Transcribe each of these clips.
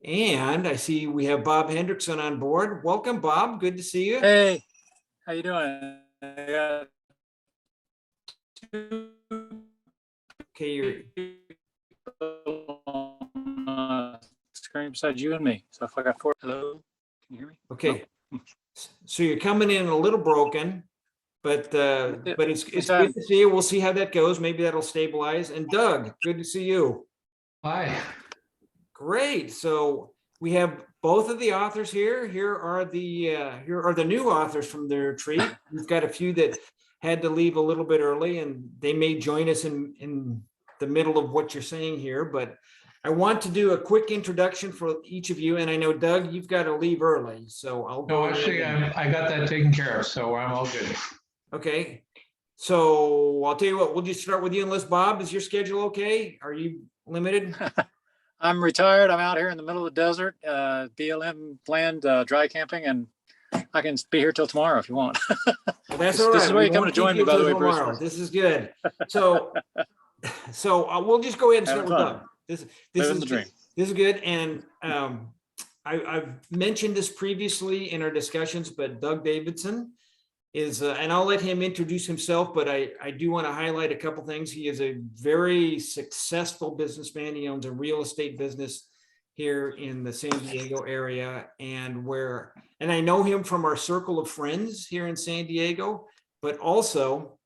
And I see we have Bob Hendrickson on board. Welcome, Bob. Good to see you. Hey, how you doing? I got two Okay, you're people on screen beside you and me. So if I got four, hello, can you hear me? okay. So you're coming in a little broken, but it's good to see you. We'll see how that goes. Maybe that'll stabilize. And Doug, good to see you. Hi. Great. So we have both of the authors here. Here are the new authors from the retreat. We've got a few that had to leave a little bit early, and they may join us in the middle of what you're saying here. But I want to do a quick introduction for each of you. And I know, Doug, you've got to leave early, so I'll go. No, actually, I got that taken care of, so I'm all good. Okay. So I'll tell you what, we'll just start with you, unless Bob, is your schedule okay? Are you limited? I'm retired. I'm out here in the middle of the desert. BLM planned dry camping, and I can be here till tomorrow if you want. Well, that's all right. This is where We you come won't to join keep me, you by the till way, tomorrow. Bruce. This is good. So we'll just go ahead and start Having with fun. Doug. This Living is the dream. This is good. And I've mentioned this previously in our discussions, but Doug Davidson is, and I'll let him introduce himself, but I do want to highlight a couple things. He is a very successful businessman. He owns a real estate business here in the San Diego area, and I know him from our circle of friends here in San Diego, but also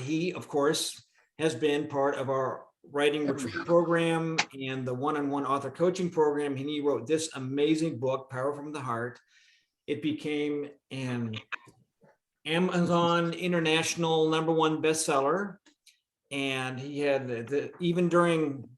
he, of course, has been part of our writing retreat program and the one-on-one author coaching program. And he wrote this amazing book, Power from the Heart. It became an Amazon International #1 bestseller. And he had even during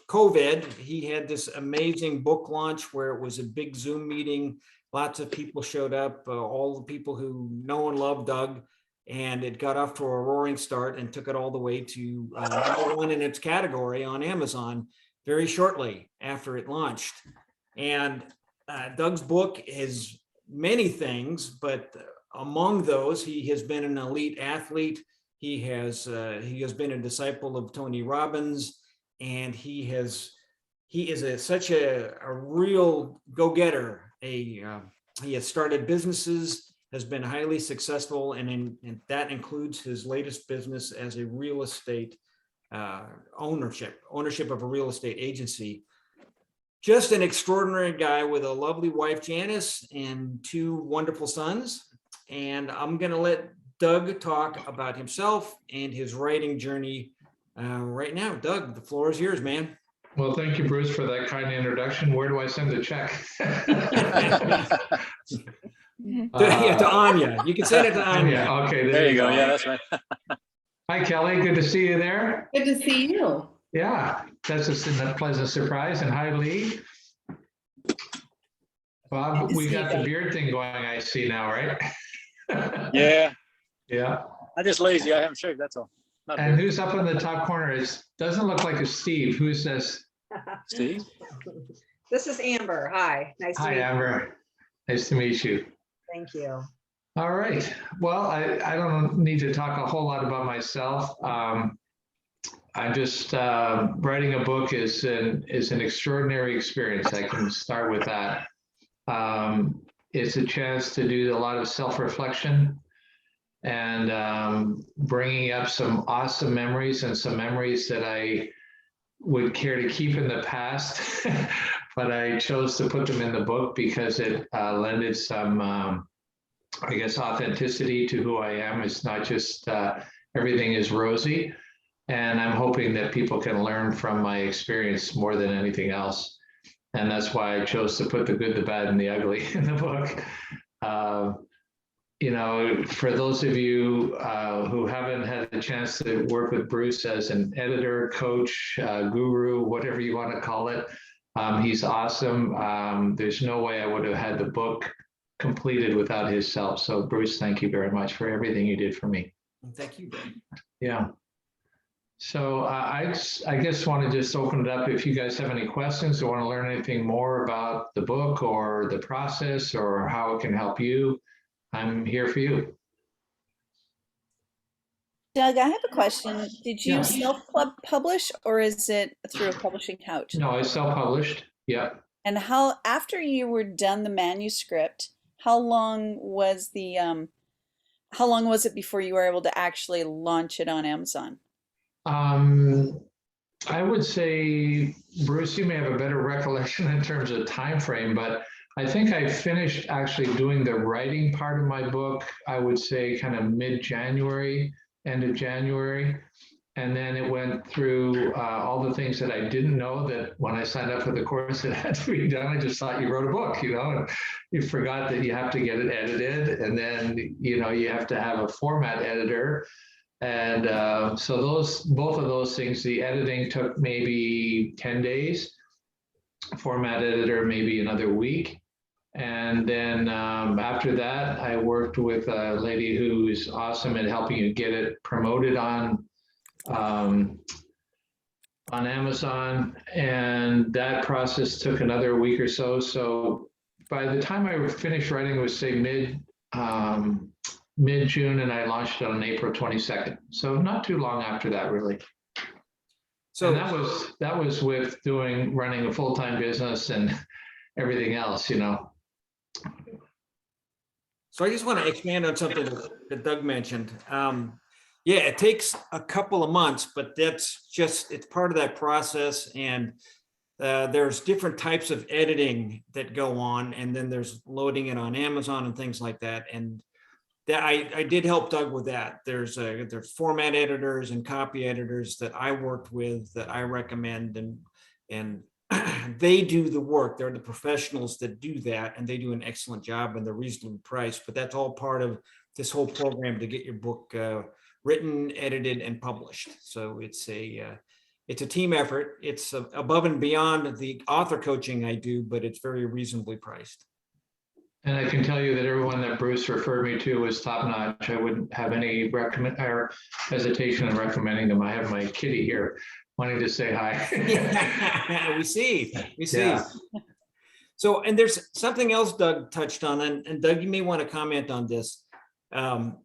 COVID, he had this amazing book launch where it was a big Zoom meeting. Lots of people showed up, all the people who know and love Doug, and it got off to a roaring start and took it all the way to #1 in its category on Amazon very shortly after it launched. And Doug's book is many things, but among those, he has been an elite athlete. He has been a disciple of Tony Robbins, and he is such a real go-getter. He has started businesses, has been highly successful, and that includes his latest business as a real estate ownership of a real estate agency. Just an extraordinary guy with a lovely wife, Janice, and 2 wonderful sons. And I'm going to let Doug talk about himself and his writing journey right now. Doug, the floor is yours, man. Well, thank you, Bruce, for that kind introduction. Where do I send the check? To Anya. You can send it to Anya. Okay, There you go. Yeah, that's right. Hi, Kelly. Good to see you there. Good to see you. Yeah, that's a pleasant surprise. And hi, Lee. Bob, we got the beard thing going, I see now, right? Yeah. Yeah. I'm just lazy. I haven't shaved. That's all. Not And big. who's up in the top corner? It doesn't look like a Steve. Who's this? Steve? This is Amber. Hi, nice to Hi, meet you. Amber. Nice to meet you. Thank you. All right. Well, I don't need to talk a whole lot about myself. I'm just writing a book is an extraordinary experience. I can start with that. It's a chance to do a lot of self-reflection and bringing up some awesome memories and some memories that I would care to keep in the past, but I chose to put them in the book because it lended some, I guess, authenticity to who I am. It's not just everything is rosy. And I'm hoping that people can learn from my experience more than anything else. And that's why I chose to put the good, the bad, and the ugly in the book. You know, for those of you who haven't had a chance to work with Bruce as an editor, coach, guru, whatever you want to call it, he's awesome. There's no way I would have had the book completed without his help. So Bruce, thank you very much for everything you did for me. Thank you, Doug. Yeah. So I guess want to just open it up. If you guys have any questions or want to learn anything more about the book or the process or how it can help you, I'm here for you. Doug, I have a question. Did you Yeah. self-publish or is it through a publishing house? No, I self-published. Yeah. And how, after you were done the manuscript, how long was how long was it before you were able to actually launch it on Amazon? I would say, Bruce, you may have a better recollection in terms of time frame, but I think I finished actually doing the writing part of my book, I would say kind of mid-January, end of January. And then it went through all the things that I didn't know that when I signed up for the course, it had to be done. I just thought you wrote a book, and you forgot that you have to get it edited. And then, you have to have a format editor. And so both of those things, the editing took maybe 10 days, format editor maybe another week. And then after that, I worked with a lady who's awesome at helping you get it promoted on Amazon. And that process took another week or so. So by the time I finished writing, it was say mid-June, and I launched it on April 22nd. So not too long after that, really. So And that was with running a full-time business and everything else. So I just want to expand on something that Doug mentioned. Yeah, it takes a couple of months, but it's part of that process. And there's different types of editing that go on, and then there's loading it on Amazon and things like that. And that I did help Doug with that. There's format editors and copy editors that I worked with that I recommend, and they do the work. They're the professionals that do that, and they do an excellent job, and they're reasonably priced. But that's all part of this whole program to get your book written, edited, and published. So it's a team effort. It's above and beyond the author coaching I do, but it's very reasonably priced. And I can tell you that everyone that Bruce referred me to was top notch. I wouldn't have any hesitation in recommending them. I have my kitty here wanting to say hi. We see. Yeah. So, and there's something else Doug touched on, and Doug, you may want to comment on this. One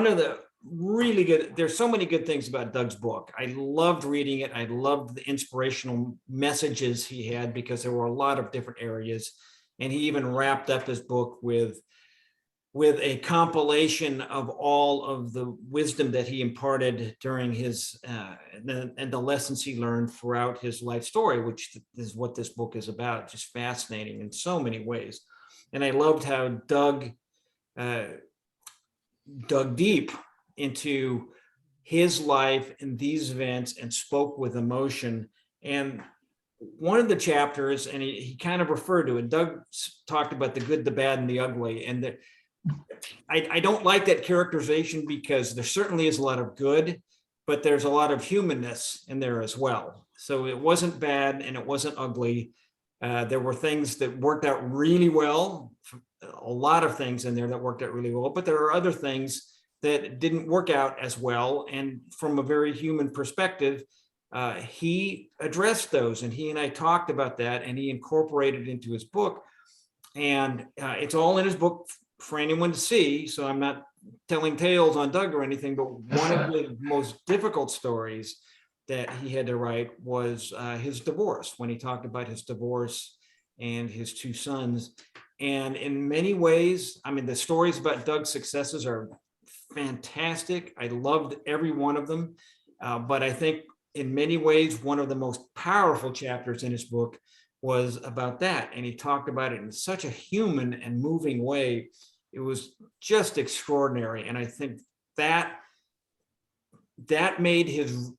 of the really good, there's so many good things about Doug's book. I loved reading it. I loved the inspirational messages he had, because there were a lot of different areas. And he even wrapped up his book with a compilation of all of the wisdom that he imparted during his and the lessons he learned throughout his life story, which is what this book is about. Just fascinating in so many ways. And I loved how Doug dug deep into his life and these events and spoke with emotion. And one of the chapters, and he kind of referred to it, Doug talked about the good, the bad, and the ugly. And I don't like that characterization, because there certainly is a lot of good, but there's a lot of humanness in there as well. So it wasn't bad and it wasn't ugly. There were things that worked out really well, a lot of things in there that worked out really well, but there are other things that didn't work out as well. And from a very human perspective, he addressed those, and he and I talked about that, and he incorporated it into his book. And it's all in his book for anyone to see. So I'm not telling tales on Doug or anything, but one of the most difficult stories that he had to write was his divorce, when he talked about his divorce and his two sons. And in many ways, I mean, the stories about Doug's successes are fantastic. I loved every one of them. But I think in many ways, one of the most powerful chapters in his book was about that. And he talked about it in such a human and moving way. It was just extraordinary. And I think that made his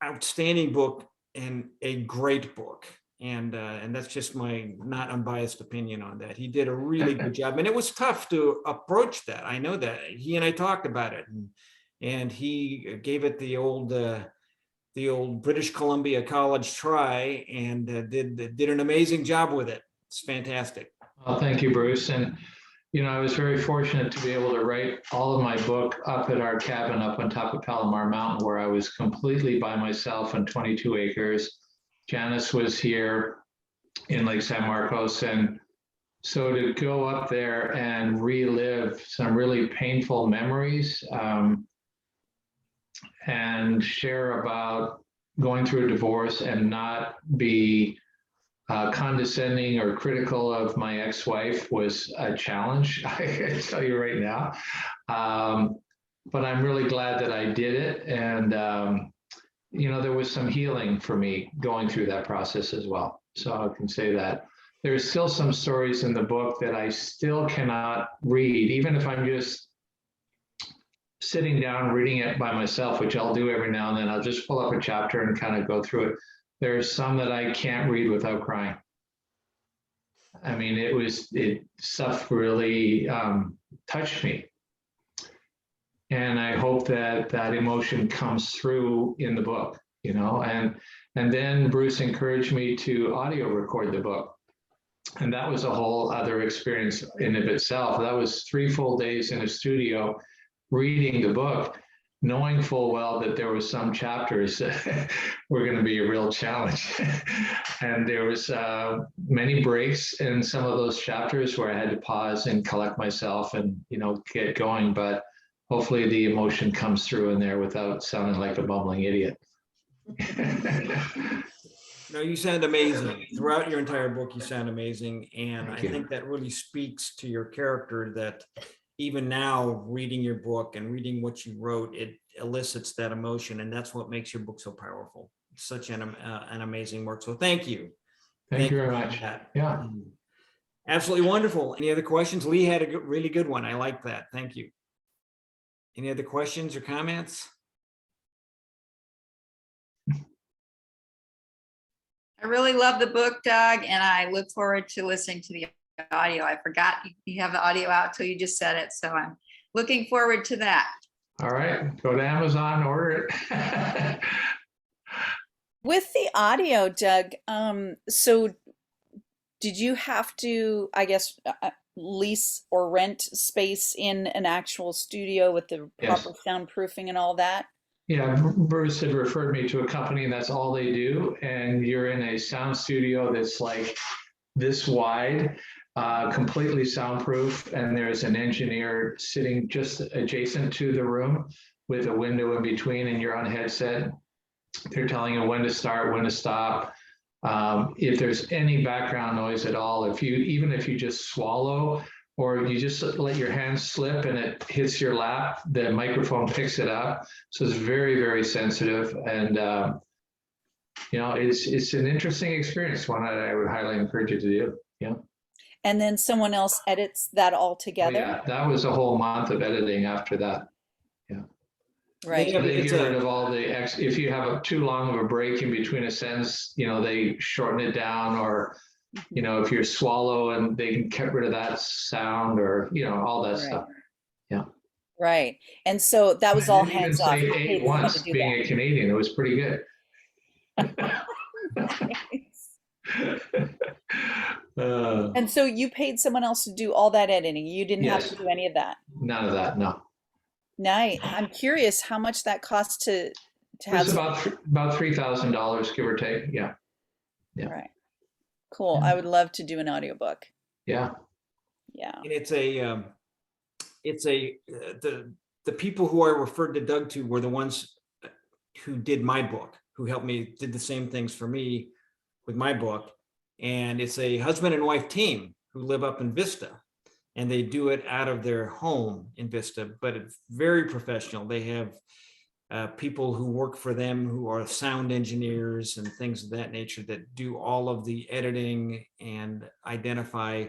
outstanding book and a great book. And that's just my not unbiased opinion on that. He did a really good job. And it was tough to approach that. I know that. He and I talked about it. And he gave it the old British Columbia College try, and did an amazing job with it. It's fantastic. Well, thank you, Bruce. And, I was very fortunate to be able to write all of my book up at our cabin up on top of Palomar Mountain, where I was completely by myself on 22 acres. Janice was here in Lake San Marcos. And so to go up there and relive some really painful memories, and share about going through a divorce and not be condescending or critical of my ex-wife was a challenge, I can tell you right now. But I'm really glad that I did it. And, there was some healing for me going through that process as well. So I can say that. There's still some stories in the book that I still cannot read, even if I'm just sitting down reading it by myself, which I'll do every now and then. I'll just pull up a chapter and kind of go through it. There's some that I can't read without crying. I mean, stuff really touched me. And I hope that that emotion comes through in the book, and then Bruce encouraged me to audio record the book. And that was a whole other experience in of itself. That was 3 full days in a studio reading the book, knowing full well that there was some chapters that were going to be a real challenge. And there was many breaks in some of those chapters where I had to pause and collect myself and, get going. But hopefully the emotion comes through in there without sounding like a bumbling idiot. No, you sound amazing. Throughout your entire book, you sound amazing. And Thank I you. think that really speaks to your character, that even now reading your book and reading what you wrote, it elicits that emotion. And that's what makes your book so powerful. It's such an amazing work. So thank you. Thank you very for much. that. Yeah. Absolutely wonderful. Any other questions? Lee had a really good one. I like that. Thank you. Any other questions or comments? I really love the book, Doug, and I look forward to listening to the audio. I forgot you have the audio out till you just said it, so I'm looking forward to that. All right. Go to Amazon, order it. With the audio, Doug, so did you have to, I guess, lease or rent space in an actual studio with the Yes. proper soundproofing and all that? Yeah, Bruce had referred me to a company and that's all they do. And you're in a sound studio that's like this wide, completely soundproof. And there's an engineer sitting just adjacent to the room with a window in between, and you're on a headset. They're telling you when to start, when to stop. If there's any background noise at all, even if you just swallow or you just let your hand slip and it hits your lap, the microphone picks it up. So it's very, very sensitive. And, it's an interesting experience, one that I would highly encourage you to do. Yeah. And then someone else edits that all Oh, together? yeah, that was a whole month of editing after that. Right. Yeah, They it's get a- rid of all if you have too long of a break in between a sentence, they shorten it down, or, if you swallow, and they can get rid of that sound, or, all that Right. stuff. Right. And so that was I all didn't even hands off. say You eight paid someone once, to do being a Canadian, it was pretty good. that. Uh, And so you paid someone else to do all that editing. You didn't have Yes. to do any of that. None of that, no. Nice. I'm curious how much that costs to have. It's about $3,000, give or take. Yeah, yeah. Right. Cool. I would love to do an audiobook. Yeah. Yeah. And the people who I referred to Doug to were the ones who did my book, who helped me, did the same things for me with my book. And it's a husband and wife team who live up in Vista, and they do it out of their home in Vista, but it's very professional. They have people who work for them who are sound engineers and things of that nature that do all of the editing and identify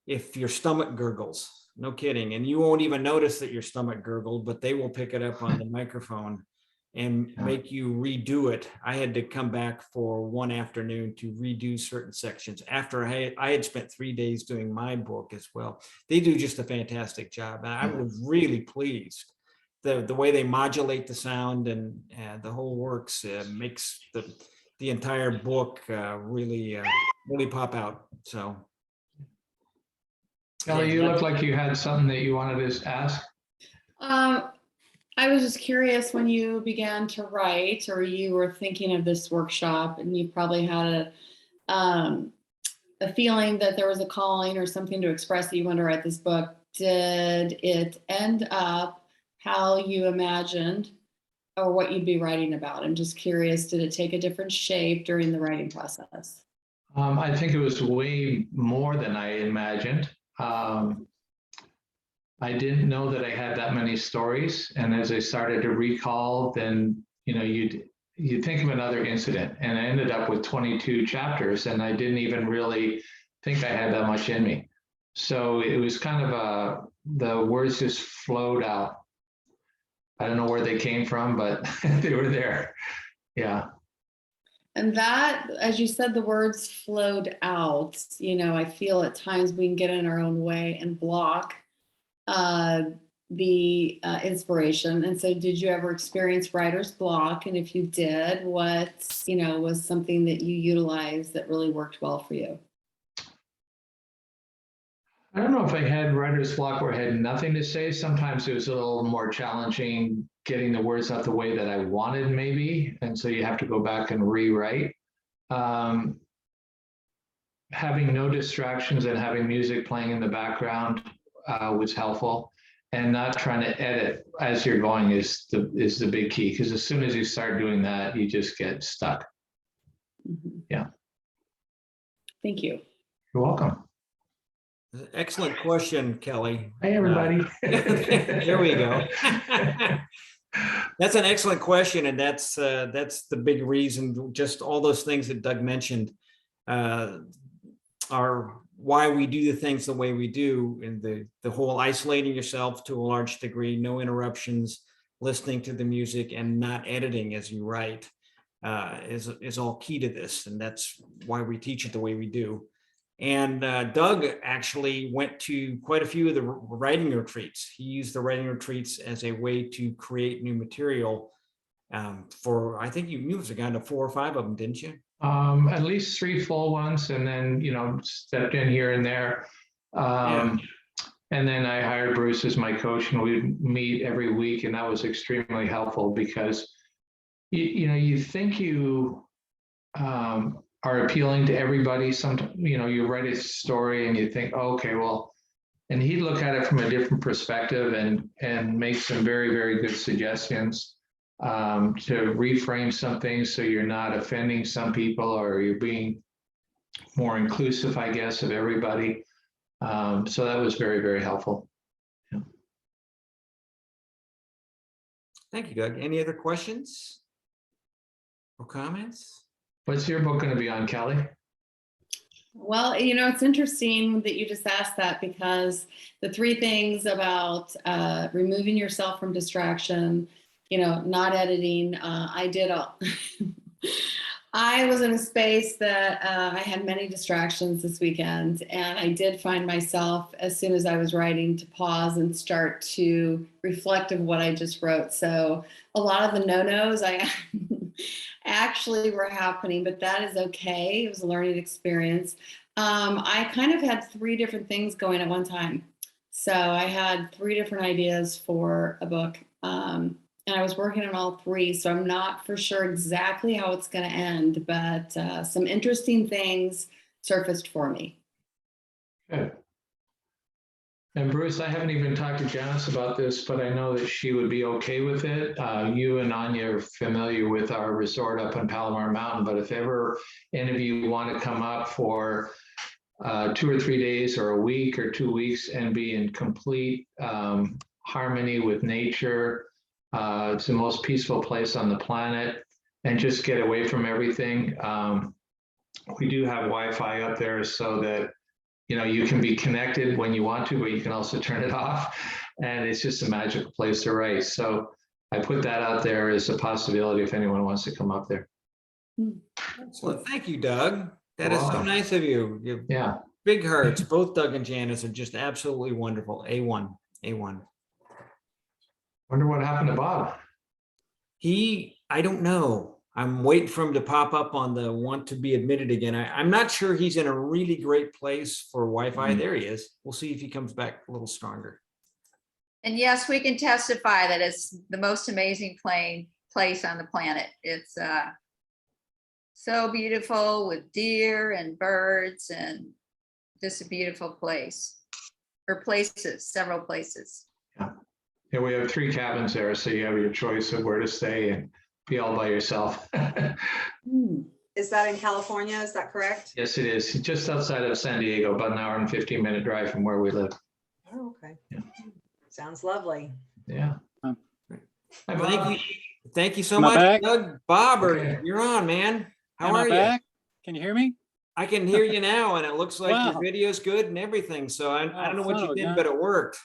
if your stomach gurgles. No kidding. And you won't even notice that your stomach gurgled, but they will pick it up on the microphone and make you redo it. I had to come back for one afternoon to redo certain sections after I had spent 3 days doing my book as well. They do just a fantastic job. And I was really pleased. The way they modulate the sound and the whole works makes the entire book really pop out. So. Kelly, you look like you had something that you wanted to ask. I was just curious, when you began to write, or you were thinking of this workshop, and you probably had a feeling that there was a calling or something to express that you wanted to write this book. Did it end up how you imagined, or what you'd be writing about? I'm just curious, did it take a different shape during the writing process? I think it was way more than I imagined. I didn't know that I had that many stories, and as I started to recall, then you'd think of another incident, and I ended up with 22 chapters, and I didn't even really think I had that much in me. So it was kind of the words just flowed out. I don't know where they came from, but they were there. Yeah. And that, as you said, the words flowed out. I feel at times we can get in our own way and block the inspiration. And so did you ever experience writer's block? And if you did, what, was something that you utilized that really worked well for you? I don't know if I had writer's block where I had nothing to say. Sometimes it was a little more challenging getting the words out the way that I wanted, maybe. And so you have to go back and rewrite. Having no distractions and having music playing in the background was helpful. And not trying to edit as you're going is the big key, because as soon as you start doing that, you just get stuck. Mhm. Yeah. Thank you. You're welcome. Excellent question, Kelly. Hey, everybody. There we go. That's an excellent question, and that's the big reason. Just all those things that Doug mentioned are why we do the things the way we do, and the whole isolating yourself to a large degree, no interruptions, listening to the music, and not editing as you write is all key to this, and that's why we teach it the way we do. And Doug actually went to quite a few of the writing retreats. He used the writing retreats as a way to create new material for, I think you must have gone to 4 or 5 of them, didn't you? At least 3 full ones, and then, stepped in here and there. And then I hired Bruce as my coach, and we'd meet every week, and that was extremely helpful because, you think you are appealing to everybody. Sometimes, you write a story and you think, oh, okay, well, and he'd look at it from a different perspective and make some very, very good suggestions to reframe some things so you're not offending some people, or you're being more inclusive, I guess, of everybody. So that was very, very helpful. Yeah. Thank you, Doug. Any other questions or comments? What's your book going to be on, Kelly? Well, it's interesting that you just asked that, because the 3 things about removing yourself from distraction, not editing, I was in a space that I had many distractions this weekend, and I did find myself, as soon as I was writing, to pause and start to reflect of what I just wrote. So a lot of the no-nos I actually were happening, but that is okay. It was a learning experience. I kind of had 3 different things going at one time. So I had 3 different ideas for a book. And I was working on all 3, so I'm not for sure exactly how it's going to end, but some interesting things surfaced for me. Good. And Bruce, I haven't even talked to Janice about this, but I know that she would be okay with it. You and Anya are familiar with our resort up in Palomar Mountain, but if ever any of you want to come up for 2 or 3 days or a week or 2 weeks and be in complete harmony with nature, it's the most peaceful place on the planet, and just get away from everything. We do have Wi-Fi up there so that you can be connected when you want to, but you can also turn it off. And it's just a magical place to write. So I put that out there as a possibility if anyone wants to come up there. Excellent. Thank you, Doug. That You're is so welcome. nice of you. You have Yeah. big hearts. Both Doug and Janice are just absolutely wonderful. A1. Wonder what happened to Bob. I don't know. I'm waiting for him to pop up on the want to be admitted again. I'm not sure he's in a really great place for Wi-Fi. There he is. We'll see if he comes back a little stronger. And yes, we can testify that it's the most amazing place on the planet. It's so beautiful with deer and birds, and just a beautiful place, or places, several places. Yeah, we have 3 cabins there, so you have your choice of where to stay and be all by yourself. is that in California? Is that correct? Yes, it is. Just outside of San Diego, about an hour and 15-minute drive from where we live. Oh, okay. Yeah. Sounds lovely. Yeah. Um, Hi, Thank Bob. you. Thank you so Am I much, back? Doug. Bob, Okay. you're on, man. How Am I are you? back? Can you hear me? I can hear you now, and it looks like your Wow. video's good and everything. So I Oh, don't know what son you of a did, gun. but it worked.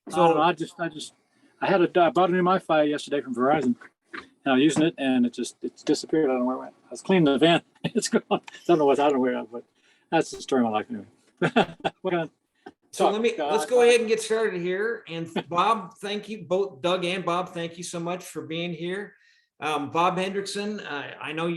I don't know. So I bought a new Wi-Fi yesterday from Verizon, and I was using it, and it's disappeared. I don't know where it went. I was cleaning the van. It's gone. I don't know where, but that's the story of my life anyway. What can I So talk, let's go ahead and get started here. And Bob, thank you, both Doug and Bob, thank you so much for being here. Bob Hendrickson, I know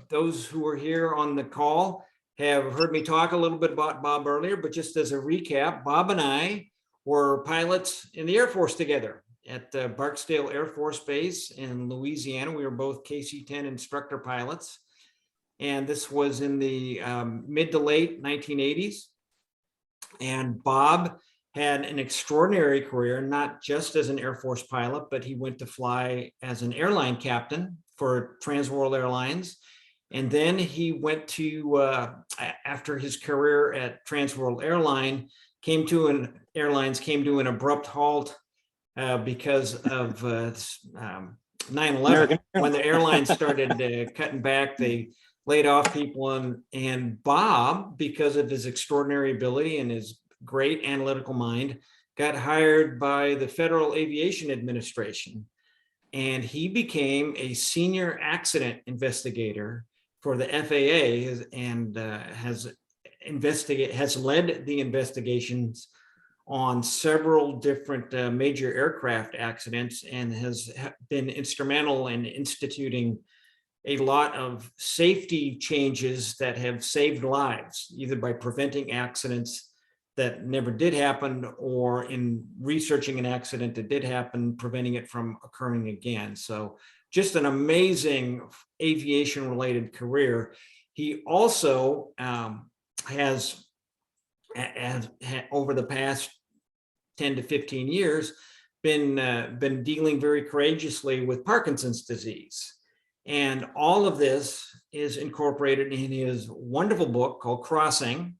those who are here on the call have heard me talk a little bit about Bob earlier, but just as a recap, Bob and I were pilots in the Air Force together at Barksdale Air Force Base in Louisiana. We were both KC-10 instructor pilots. And this was in the mid to late 1980s. And Bob had an extraordinary career, not just as an Air Force pilot, but he went to fly as an airline captain for Trans World Airlines. And then he went to, after his career at Trans World Airlines came to an abrupt halt because of 9/11. When the airlines started cutting back, they laid off people, and Bob, because of his extraordinary ability and his great analytical mind, got hired by the Federal Aviation Administration, and he became a senior accident investigator for the FAA, and has led the investigations on several different major aircraft accidents, and has been instrumental in instituting a lot of safety changes that have saved lives, either by preventing accidents that never did happen, or in researching an accident that did happen, preventing it from occurring again. So just an amazing aviation related career. He also has over the past 10 to 15 years been dealing very courageously with Parkinson's disease. And all of this is incorporated in his wonderful book called Crossing.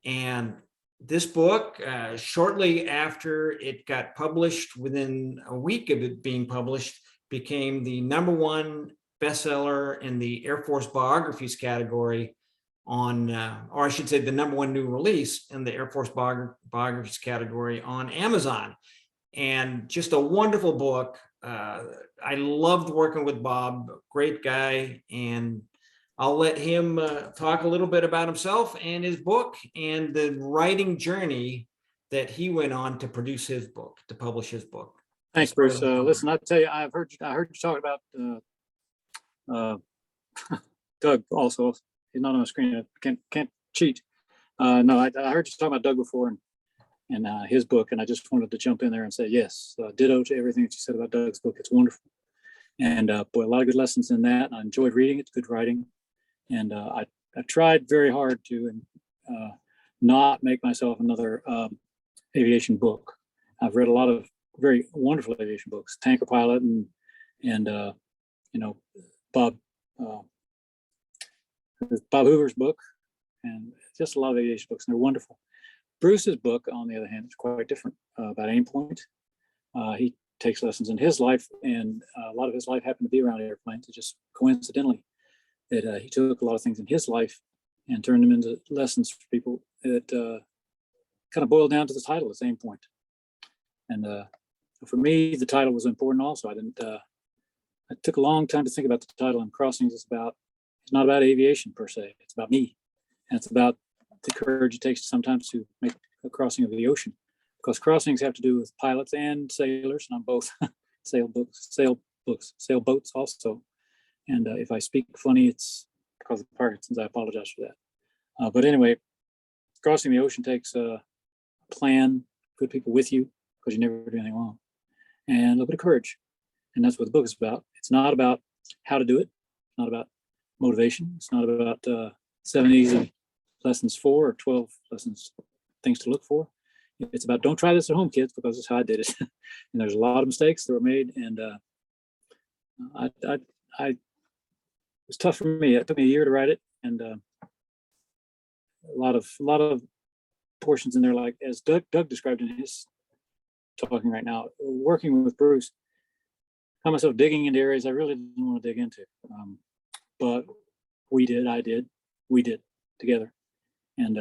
And this book, shortly after it got published, within a week of it being published, became the #1 bestseller in the Air Force biographies category on, or I should say the #1 new release in the Air Force biographies category on Amazon. And just a wonderful book. I loved working with Bob, great guy, and I'll let him talk a little bit about himself and his book and the writing journey that he went on to produce his book, to publish his book. Thanks, Bruce. Listen, I tell you, I heard you talk about Doug also. He's not on the screen. I can't cheat. No, I heard you talk about Doug before, and his book, and I just wanted to jump in there and say yes, ditto to everything that you said about Doug's book. It's wonderful, and boy, a lot of good lessons in that. I enjoyed reading it. Good writing, and I tried very hard to not make myself another aviation book. I've read a lot of very wonderful aviation books, Tanker Pilot, and you know, Bob Hoover's book, and just a lot of aviation books, and they're wonderful. Bruce's book, on the other hand, is quite different, about Aimpoint. He takes lessons in his life, and a lot of his life happened to be around airplanes. It just coincidentally that he took a lot of things in his life and turned them into lessons for people that kind of boiled down to the title, it's Aimpoint. And for me, the title was important also. I took a long time to think about the title, and Crossings is it's not about aviation per se, it's about me. And it's about the courage it takes sometimes to make a crossing of the ocean, because crossings have to do with pilots and sailors, and I'm both sailboats also. And if I speak funny, it's because of Parkinson's. I apologize for that. But anyway, crossing the ocean takes a plan, good people with you, because you never do anything wrong, and a little bit of courage. And that's what the book is about. It's not about how to do it. It's not about motivation. It's not about 7 easy lessons 4 or 12 lessons, things to look for. It's about, don't try this at home, kids, because it's how I did it. And there's a lot of mistakes that were made. And I was tough for me. It took me a year to write it, and a lot of portions in there, like as Doug described in his talking right now, working with Bruce, I found myself digging into areas I really didn't want to dig into. But we did together. And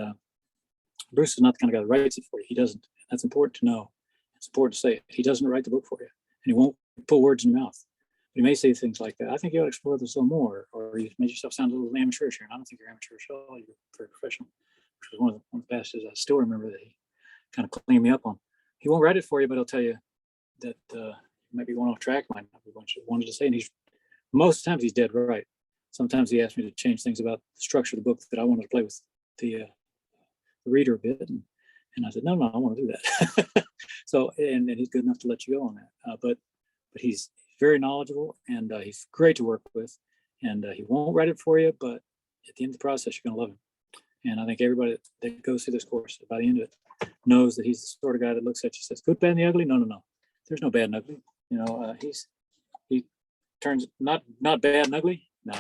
Bruce is not the kind of guy that writes it for you. He doesn't. That's important to know. It's important to say it. He doesn't write the book for you, and he won't put words in your mouth. But he may say things like that. I think you ought to explore this a little more, or you made yourself sound a little amateurish here. And I don't think you're amateurish at all. You're very professional, which was one of the passages I still remember that he kind of cleaned me up on. He won't write it for you, but he'll tell you that you might be going off track, might not be what you wanted to say. And most times he's dead right. Sometimes he asked me to change things about the structure of the book that I wanted to play with the reader a bit. And I said, no, I want to do that. So, and he's good enough to let you go on that. But he's very knowledgeable, and he's great to work with. And he won't write it for you, but at the end of the process, you're going to love him. And I think everybody that goes through this course, by the end of it, knows that he's the sort of guy that looks at you and says, good, bad, and the ugly? No. There's no bad and ugly. You know, he turns not bad and ugly. No.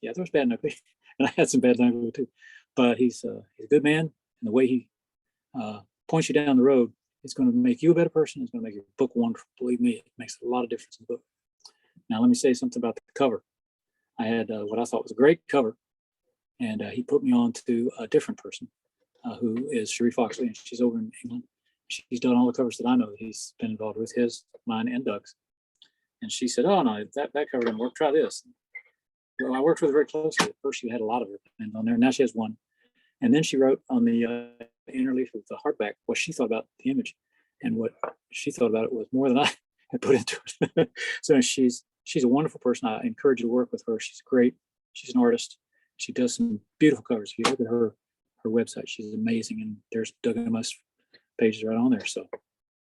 Yeah, there's bad and ugly. And I had some bad and ugly too. But he's a good man. And the way he points you down the road is going to make you a better person. It's going to make your book wonderful. Believe me, it makes a lot of difference in the book. Now, let me say something about the cover. I had what I thought was a great cover. And he put me on to a different person who is Cherie Foxley, and she's over in England. She's done all the covers that I know that he's been involved with, his, mine, and Doug's. And she said, oh, no, that cover didn't work. Try this. Well, I worked with her very closely. At first, she had a lot of her pens on there. Now she has one. And then she wrote on the inner leaf of the hardback what she thought about the image. And what she thought about it was more than I had put into it. So she's a wonderful person. I encourage you to work with her. She's great. She's an artist. She does some beautiful covers. If you look at her website, she's amazing. And there's Doug and Us pages right on there. So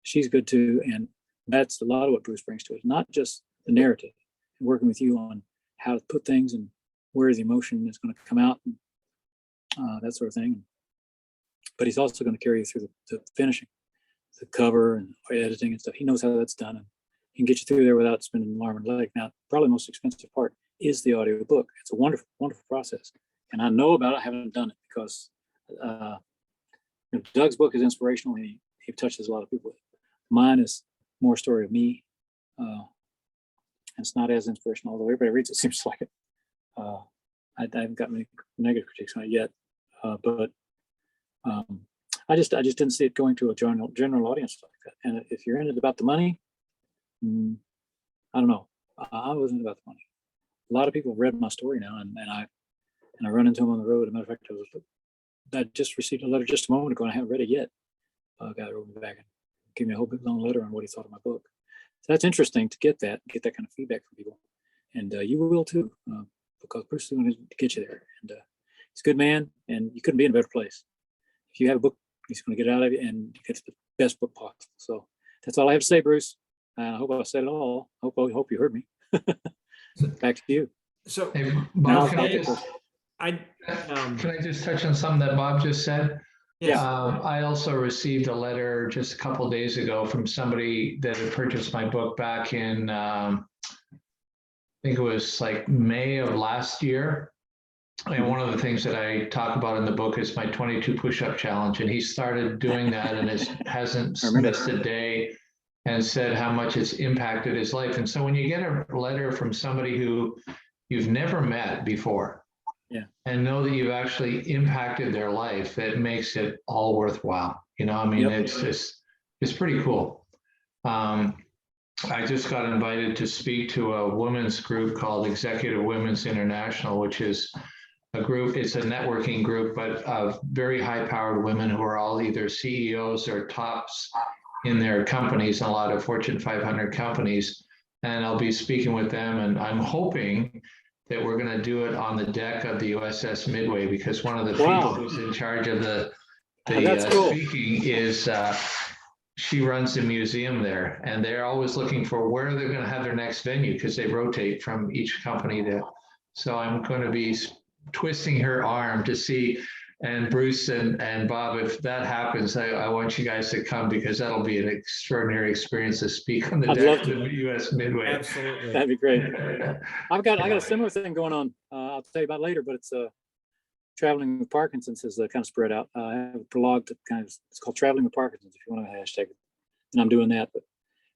she's good too. And that's a lot of what Bruce brings to it. Not just the narrative, and working with you on how to put things and where the emotion is going to come out, and that sort of thing. But he's also going to carry you through the finishing, the cover and editing and stuff. He knows how that's done, and he can get you through there without spending an arm and a leg. Now, probably the most expensive part is the audio book. It's a wonderful, wonderful process. And I know about it. I haven't done it because Doug's book is inspirational. He touches a lot of people. Mine is more story of me. And it's not as inspirational, although everybody reads it, seems like it. I haven't got many negative critiques on it yet. But I just didn't see it going to a general audience like that. And if you're in it about the money, I don't know. I wasn't about the money. A lot of people have read my story now, and I run into them on the road. As a matter of fact, I just received a letter just a moment ago, and I haven't read it yet. A guy wrote me back and gave me a whole big long letter on what he thought of my book. So that's interesting to get that kind of feedback from people, and you will too, because Bruce is going to get you there. And he's a good man, and you couldn't be in a better place. If you have a book, he's going to get it out of you, and you get the best book possible. So that's all I have to say, Bruce. I hope I said it all. I hope you heard me. Back to you. So Hey, Bob, can I I just touch on something that Bob just said? yeah. I also received a letter just a couple of days ago from somebody that had purchased my book back in, I think it was like May of last year. And one of the things that I talk about in the book is my 22 push-up challenge. And he started doing that and hasn't missed a day, and said how much it's impacted his life. And so when you get a letter from somebody who you've never met before, and know that you've actually impacted their life, it makes it all worthwhile. You know, I mean, it's pretty cool. I just got invited to speak to a women's group called Executive Women's International, which is a group, it's a networking group, but of very high-powered women who are all either CEOs or tops in their companies, a lot of Fortune 500 companies. And I'll be speaking with them, and I'm hoping that we're going to do it on the deck of the USS Midway, because one of the people who's in charge of the cool. speaking is she runs the museum there, and they're always looking for where they're going to have their next venue, because they rotate from each company. So I'm going to be twisting her arm to see. And Bruce and Bob, if that happens, I want you guys to come, because that'll be an extraordinary experience to speak on the deck of the US Midway. Absolutely. That'd be great. I got a similar thing going on. I'll tell you about later, but it's Traveling with Parkinson's is kind of spread out. I have a blog that it's called Traveling with Parkinson's, if you want to hashtag it. And I'm doing that, but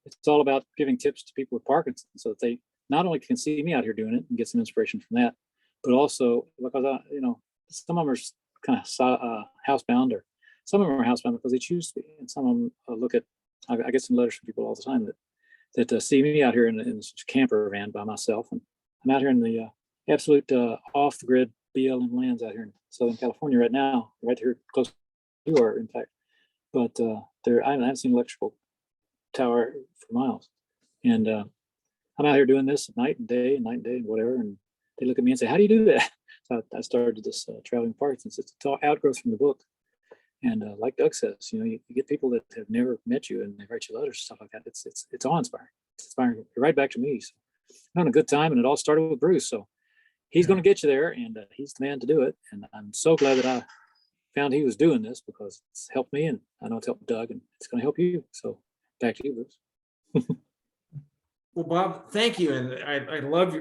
it's all about giving tips to people with Parkinson's so that they not only can see me out here doing it and get some inspiration from that, but also because some of them are kind of housebound, or some of them are housebound because they choose to be, and some of them look at. I get some letters from people all the time that see me out here in this camper van by myself, and I'm out here in the absolute off the grid BLM lands out here in Southern California right now, right here close to you are, in fact. But I haven't seen an electrical tower for miles, and I'm out here doing this night and day and whatever, and they look at me and say, "How do you do that?" So I started this Traveling Parkinson's. It's outgrowth from the book, and like Doug says, you get people that have never met you, and they write you letters, stuff like that. It's awe-inspiring. It's inspiring right back to me. So I'm having a good time, and it all started with Bruce. So he's going to get you there, and he's the man to do it. And I'm so glad that I found he was doing this, because it's helped me, and I know it's helped Doug, and it's going to help you. So back to you, Bruce. Well, Bob, thank you. And I love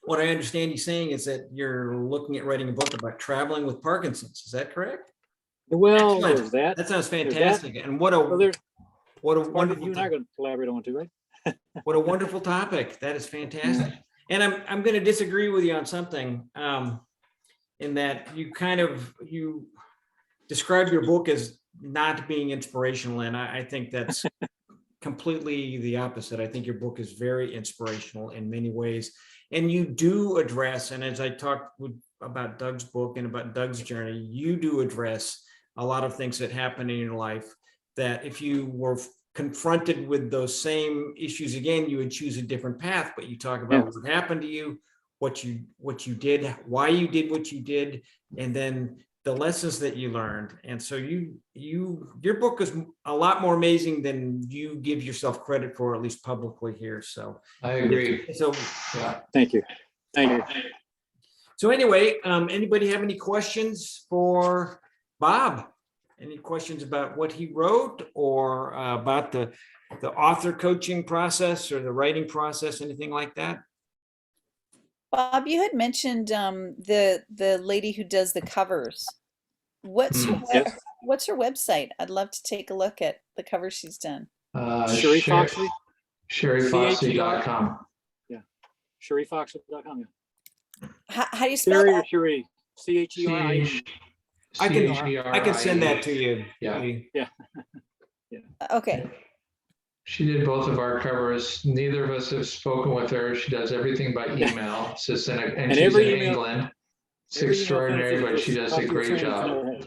what I understand you saying is that you're looking at writing a book about traveling with Parkinson's. Is that correct? Well, Excellent. there's that. That sounds There's that. fantastic. And what a Well, there's part that wonderful, you and I are going to collaborate on too, right? what a wonderful topic. That is fantastic. And I'm going to disagree with you on something, in that you describe your book as not being inspirational. And I think that's completely the opposite. I think your book is very inspirational in many ways. And you do address, and as I talked about Doug's book and about Doug's journey, you do address a lot of things that happen in your life that if you were confronted with those same issues again, you would choose a different path. But you talk about what happened to you, what you did, why you did what you did, and then the lessons that you learned. And so your book is a lot more amazing than you give yourself credit for, at least publicly here. So I agree. So Yeah. Thank you. Thank you. so anyway, anybody have any questions for Bob? Any questions about what he wrote, or about the author coaching process or the writing process, anything like that? Bob, you had mentioned the lady who does the covers. What's her Yes. what's her website? I'd love to take a look at the covers she's done. Sherry Foxley? SherryFoxley.com. SherryFoxley.com. How do you spell Sherry or that? Sherry? CHERI. I can send that to you. Yeah. Okay. She did both of our covers. Neither of us have spoken with her. She does everything by email. It's just and she's every in email- England. It's every email extraordinary, comes in but she does a "Talk to you great soon." job.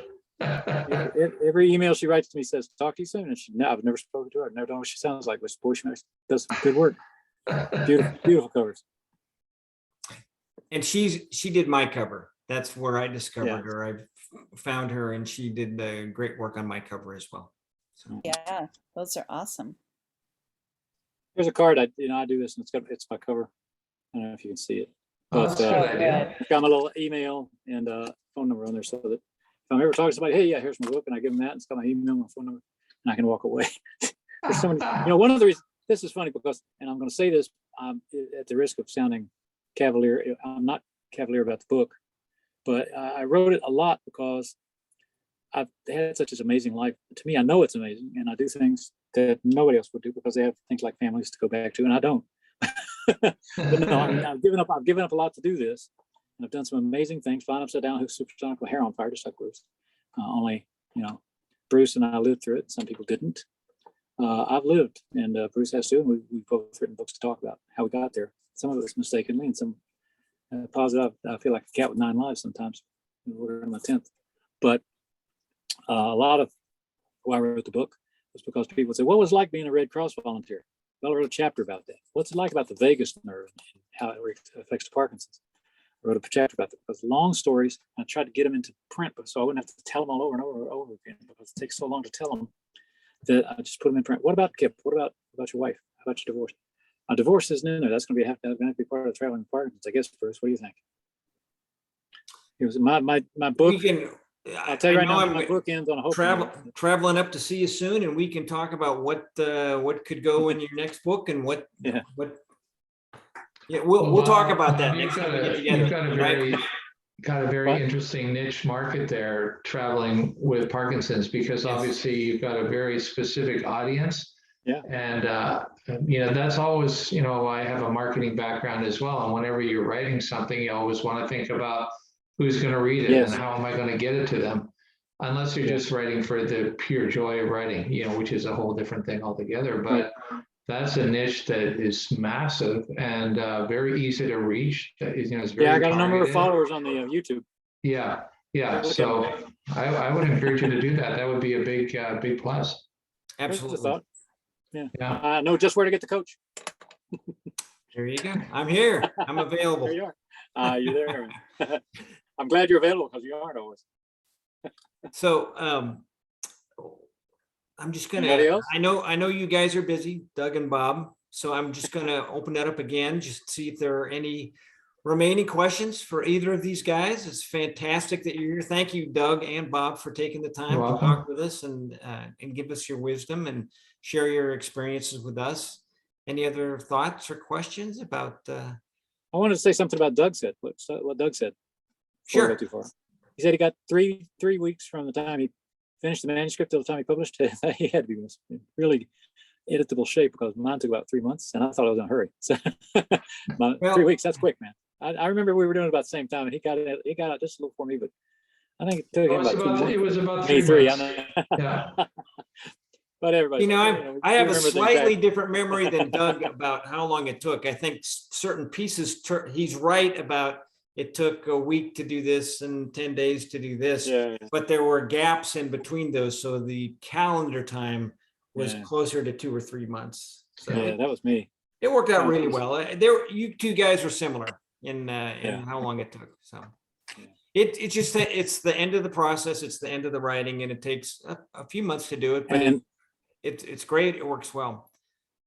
Every email she writes to me says, "Talk to you soon." And I've never spoken to her. I've never known what she sounds like, but boy, she does some good work. Beautiful covers. And she did my cover. That's where I discovered Yeah. her. I found her, and she did the great work on my cover as well. So Yeah, those are awesome. There's a card. I do this, and it's my cover. I don't know if you can see it. Oh, But that's a good idea. I've got my little email and phone number on there, so that if I'm ever talking to somebody, hey, yeah, here's my book, and I give them that, and it's got my email and my phone number, and I can walk away. There's so many, one of the reasons this is funny, because, and I'm going to say this at the risk of sounding cavalier, I'm not cavalier about the book, but I wrote it a lot because I've had such an amazing life. To me, I know it's amazing, and I do things that nobody else would do because they have things like families to go back to, and I don't. But no, I've given up a lot to do this, and I've done some amazing things. Flying upside down, who's supersonic with hair on fire, just like Bruce. Only, Bruce and I lived through it. Some people didn't. I've lived, and Bruce has too. And we've both written books to talk about how we got there. Some of it was mistakenly, and some positive. I feel like a cat with 9 lives sometimes. We're on my 10th, but a lot of why I wrote the book was because people say, "What was it like being a Red Cross volunteer?" Well, I wrote a chapter about that. What's it like about the vagus nerve and how it affects Parkinson's? I wrote a chapter about that because long stories. I tried to get them into print, so I wouldn't have to tell them all over and over and over again because it takes so long to tell them that I just put them in print. What about Kip? What about your wife? How about your divorce? A divorce isn't in there. That's going to be part of the Traveling with Parkinson's, I guess. Bruce, what do you think? It was my book. we can. I'll tell you I right know now, my book ends on a hope. traveling up to see you soon, and we can talk about what could go in your next book and what Yeah, we'll talk Bob, about that you've next got time we get a, together. you've got a right? very What? interesting niche market there traveling with Parkinson's, because Yes. obviously you've got a very specific audience. Yeah. And, that's always, I have a marketing background as well. And whenever you're writing something, you always want to think about who's going to read it Yes. and how am I going to get it to them? Unless you're Yeah. just writing for the pure joy of writing, which is a whole different thing altogether. But that's a niche that is massive and very easy to reach. That is, it's very Yeah, I got a number of targeted. followers on the YouTube. Yeah, yeah. Look So I would encourage you to do that. That would be a big plus. There's a Absolutely. thought. Yeah. Yeah. I know just where to get the coach. There you go. I'm here. I'm available. There you are. You're there. I'm glad you're available because you aren't always. So I'm just Anybody gonna, else? I know you guys are busy, Doug and Bob. So I'm just gonna open that up again, just to see if there are any remaining questions for either of these guys. It's fantastic that you're here. Thank you, Doug and Bob, for taking the time You're to welcome. talk with us and give us your wisdom and share your experiences with us. Any other thoughts or questions about? I wanted to say something about Doug said, what Doug said. before we go Sure. too far. He said he got three weeks from the time he finished the manuscript to the time he published it. He had to be in really editable shape, because mine took about 3 months and I thought I was in a hurry. So Well- 3 weeks, that's quick, man. I remember we were doing it about the same time and he got out just a little for me, but I think it took him about 2 months. It was about Maybe 3 three. I months. know. Yeah. But everybody. I have a slightly different memory than Doug about how long it took. I think certain pieces, he's right about it took a week to do this and 10 days to do this, Yeah. but there were gaps in between those. So the calendar time was Yeah. closer to 2 or 3 months. So Yeah, that was me. it worked out really Nice. well. You two guys were similar in Yeah. how long it took. So Yeah. it's just that it's the end of the process. It's the end of the writing, and it takes a few months to do it, but And it's great. It works well.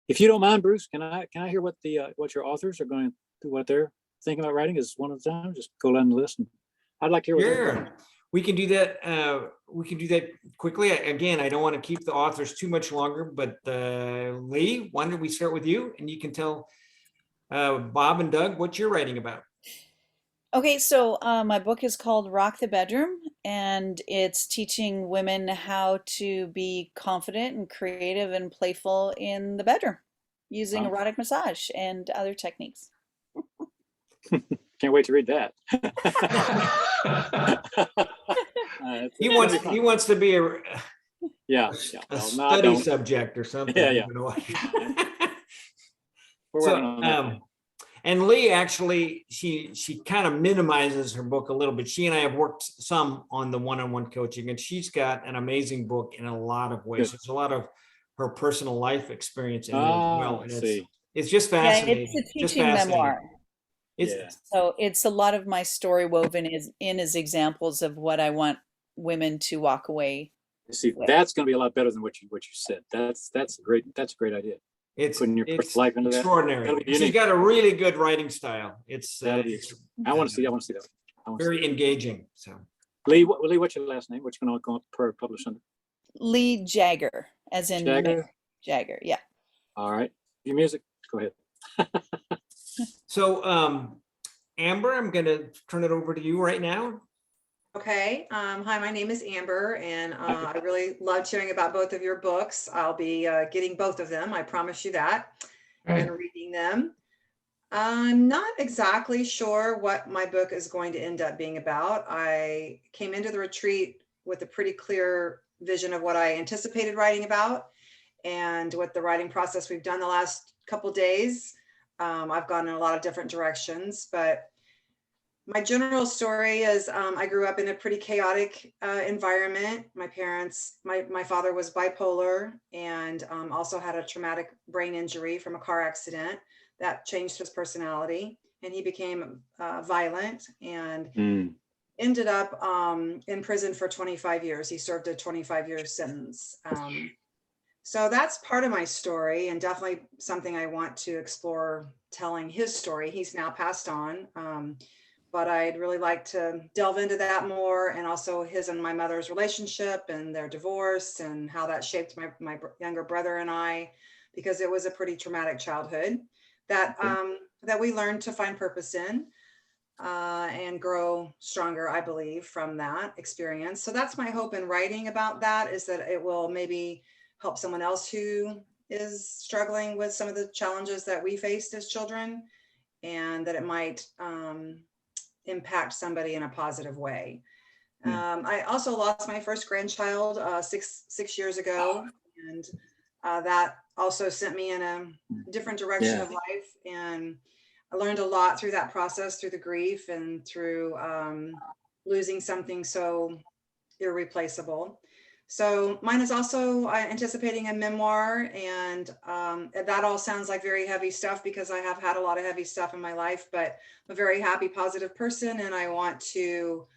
if you don't mind, Bruce, can I hear what what your authors are going to, what they're thinking about writing is one at a time? Just go down the list. And I'd like to hear what they're thinking. Sure. We can do that. We can do that quickly. Again, I don't want to keep the authors too much longer, but Lee, why don't we start with you, and you can tell Bob and Doug what you're writing about. Okay, so my book is called Rock the Bedroom, and it's teaching women how to be confident and creative and playful in the bedroom using Wow. erotic massage and other techniques. Can't wait to read that. He wants to be a Yeah. Well, no, I study don't. subject or something. Yeah, yeah. you know. We're So, working on that. and Lee actually, she kind of minimizes her book a little bit. She and I have worked some on the one-on-one coaching, and she's got an amazing book in a lot of ways. Good. There's a lot of her personal life experience in there as well. I And see. it's just Yeah, fascinating. it's a Just teaching fascinating. memoir. It's, Yeah. So it's a lot of my story woven in as examples of what I want women to walk away. See, Yeah. that's going to be a lot better than what you said. That's a great idea. It's Putting your it's life into that. extraordinary. That'll be She's unique. got a really good writing style. It's That'll be I want to see that. I want to see that. very engaging. So Lee, what's your last name? What's going to go publish under? Lee Jagger, as in Jagger? Jagger. Yeah. All right. Your music. Go ahead. so Amber, I'm gonna turn it over to you right now. Okay. Hi, my name is Amber, and I really loved hearing about both of your books. I'll be getting both of them. I promise you that, and reading them. I'm not exactly sure what my book is going to end up being about. I came into the retreat with a pretty clear vision of what I anticipated writing about, and with the writing process we've done the last couple days, I've gone in a lot of different directions, but my general story is I grew up in a pretty chaotic environment. My parents, my father was bipolar and also had a traumatic brain injury from a car accident that changed his personality, and he became violent and ended up in prison for 25 years. He served a 25-year sentence. So that's part of my story, and definitely something I want to explore, telling his story. He's now passed on. But I'd really like to delve into that more, and also his and my mother's relationship and their divorce and how that shaped my younger brother and I, because it was a pretty traumatic childhood that that we learn to find purpose in and grow stronger, I believe, from that experience. So that's my hope in writing about that, is that it will maybe help someone else who is struggling with some of the challenges that we faced as children, and that it might impact somebody in a positive way. I also lost my first grandchild 6 years ago, and that also sent me in a different direction of life. And I learned a lot through that process, through the grief and through losing something so irreplaceable. So mine is also anticipating a memoir, and that all sounds like very heavy stuff because I have had a lot of heavy stuff in my life, but I'm a very happy, positive person, and I want to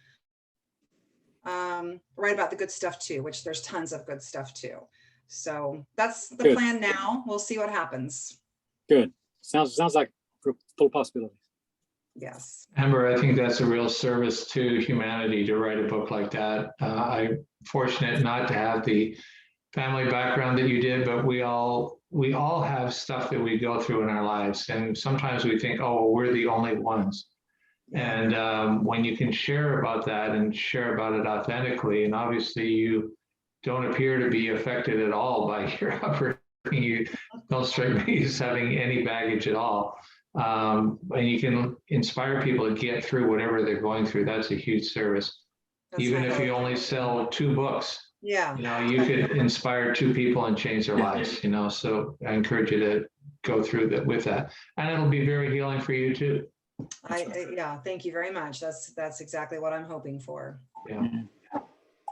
write about the good stuff too, which there's tons of good stuff too. So that's the plan now. We'll see what happens. Good. Sounds like full possibilities. Yes. Amber, I think that's a real service to humanity to write a book like that. I'm fortunate not to have the family background that you did, but we all have stuff that we go through in our lives. And sometimes we think, oh, we're the only ones. And when you can share about that and share about it authentically, and obviously you don't appear to be affected at all by your upbringing, you don't strike me as having any baggage at all. And you can inspire people to get through whatever they're going through. That's a huge service. That's Even my if you hope. only sell 2 books, Yeah. you could inspire 2 people and change their lives, so I encourage you to go through that with that. And it'll be very healing for you too. Yeah, thank you very much. That's exactly what I'm hoping for. Yeah.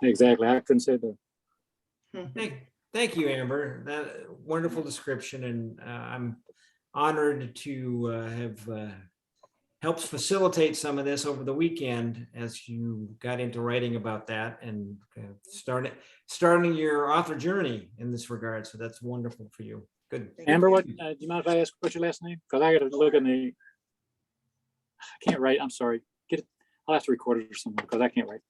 Exactly. I couldn't say that. Thank you, Amber. That wonderful description, and I'm honored to have helped facilitate some of this over the weekend as you got into writing about that and starting your author journey in this regard. So that's wonderful for you. Good. Amber, what? Do you mind if I ask what's your last name? Because I got to look in the. I can't write. I'm sorry. I'll have to record it or something because I can't write.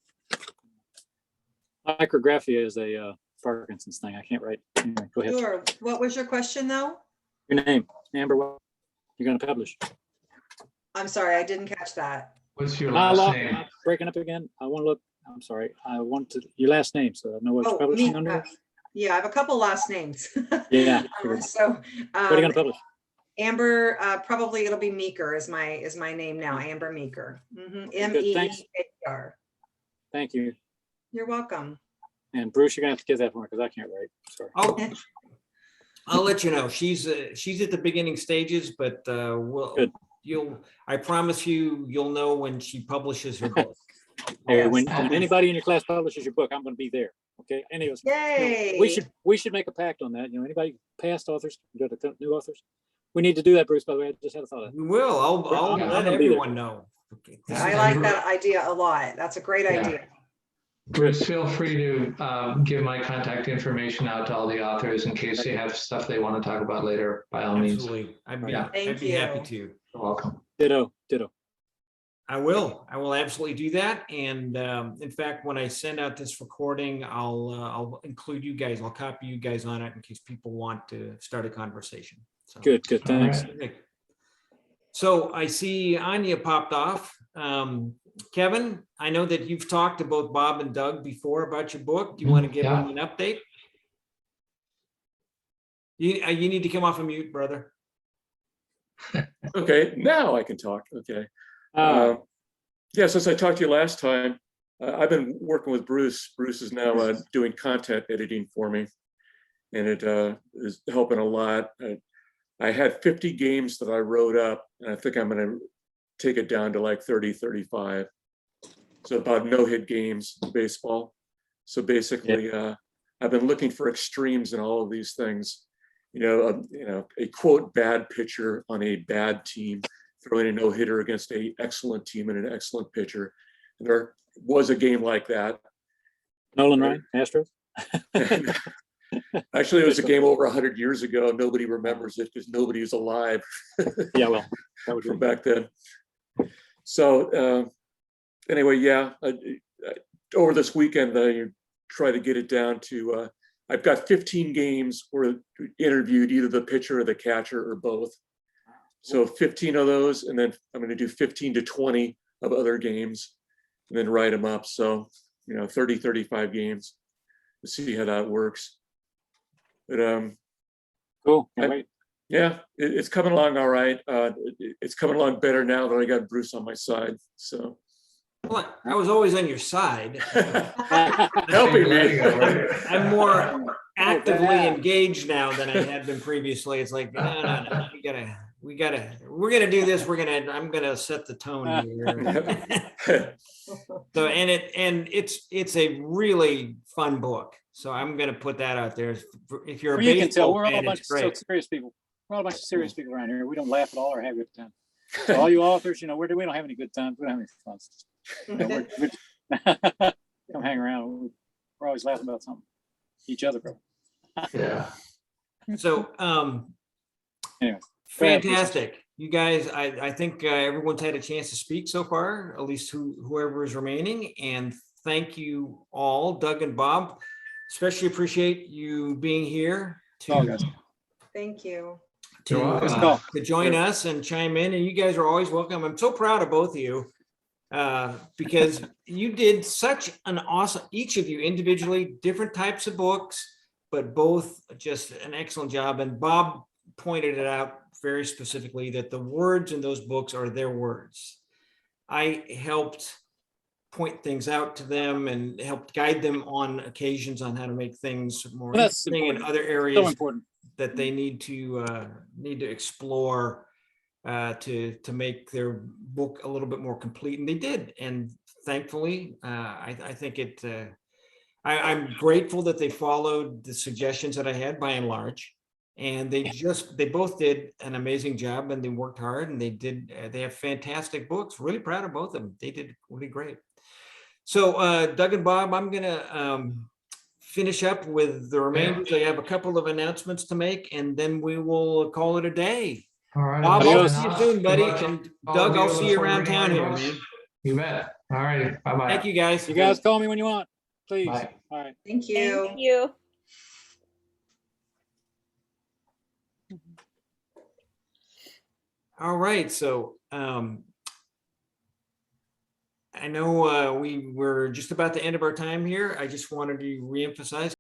Micrographia is a Parkinson's thing. I can't write. Anyway, go ahead. Sure. What was your question though? Your name, Amber. What you're going to publish? I'm sorry, I didn't catch that. What's your last name? Breaking up again. I want to look. I'm sorry. I want your last name so I know what you're publishing under. Yeah, I have a couple last names. Yeah. So What are you going to publish? Amber, probably it'll be Meeker is my name now. Amber Meeker. M-E-E-K-E-R. Thank you. You're welcome. And Bruce, you're gonna have to get that for me because I can't write. Sorry. Oh, I'll let you know. She's at the beginning stages, but Good. I promise you'll know when she publishes her book. Hey, when anybody in your class publishes your book, I'm going to be there. Okay. Anyways, Yay. we should make a pact on that. Anybody past authors, new authors, we need to do that. Bruce, by the way, I just had a thought. We will. I'll Yeah, let I'm gonna be there. everyone know. Okay. I like that idea a lot. That's a great idea. Bruce, feel free to give my contact information out to all the authors in case they have stuff they want to talk about later, by all means. Absolutely. I'd be Thank happy you. to. You're welcome. Ditto. I will absolutely do that. And in fact, when I send out this recording, I'll include you guys. I'll copy you guys on it in case people want to start a conversation. So Good. Thanks. All So I see Anya popped off. Kevin, I know that you've talked to both Bob and Doug before about your book. Do you want to give them an update? You need to come off of mute, brother. Okay, now I can talk. Okay. Uh, Yeah, since I talked to you last time, I've been working with Bruce. Bruce is now doing content editing for me, and it is helping a lot. I had 50 games that I wrote up, and I think I'm going to take it down to like 30, 35. So about no-hit games in baseball. So basically, I've been looking for extremes in all of these things. A quote bad pitcher on a bad team, throwing a no-hitter against an excellent team and an excellent pitcher. And there was a game like that. Nolan Ryan, Astros. Actually, it was a game over 100 years ago. Nobody remembers it because nobody is alive. Yeah, well, that would From be back then. So anyway, over this weekend, I try to get it down to, I've got 15 games where I interviewed either the pitcher or the catcher or both. So 15 of those, and then I'm going to do 15 to 20 of other games, and then write them up. So, 30, 35 games to see how that works. But Cool. I- Can't wait. yeah, it's coming along all right. It's coming along better now that I got Bruce on my side. So Well, I was always on your side. helping There me. you go, right? I'm more actively bad. engaged now than I had been previously. It's like, no, we're gonna do this. I'm gonna set the tone here. So, and it's a really fun book. So I'm gonna put that out there. If you're a Well, you can tell baseball we're all a fan, bunch it's of great. serious people. We're all a bunch of serious people around here. We don't laugh at all or have a good time. So all you authors, we don't have any good times. We don't have any fun. We're come hang around. We're always laughing about something. Each other, bro. Yeah. So, Anyway, fantastic. You guys, I think everyone's had a chance to speak so far, at least whoever is remaining. And thank you all, Doug and Bob. Especially appreciate you being here Oh, to guys. Thank you. You're welcome. Good call. to join us and chime in. And you guys are always welcome. I'm so proud of both of you because you did such an awesome, each of you individually, different types of books, but both just an excellent job. And Bob pointed it out very specifically that the words in those books are their words. I helped point things out to them and helped guide them on occasions on how to make things more Well, that's interesting in important. other So areas important. that they need to explore to make their book a little bit more complete, and they did. And thankfully, I think I'm grateful that they followed the suggestions that I had by and large, and they both did an amazing job, and they worked hard, and they have fantastic books. Really proud of both of them. They did really great. So Doug and Bob, I'm gonna finish up with the remainders. I have a couple of announcements to make, and then we will call it a day. All right. Bob, I'll Adios. see you soon, buddy. Good luck to And all Doug, of I'll you. see you Look forward around to town reading here, your books. man. You bet. All righty. Bye-bye. Thank you, guys. You guys call me when you want, please. Bye. All right. Thank you. Thank you. All right, so I know we were just about the end of our time here. I just wanted to reemphasize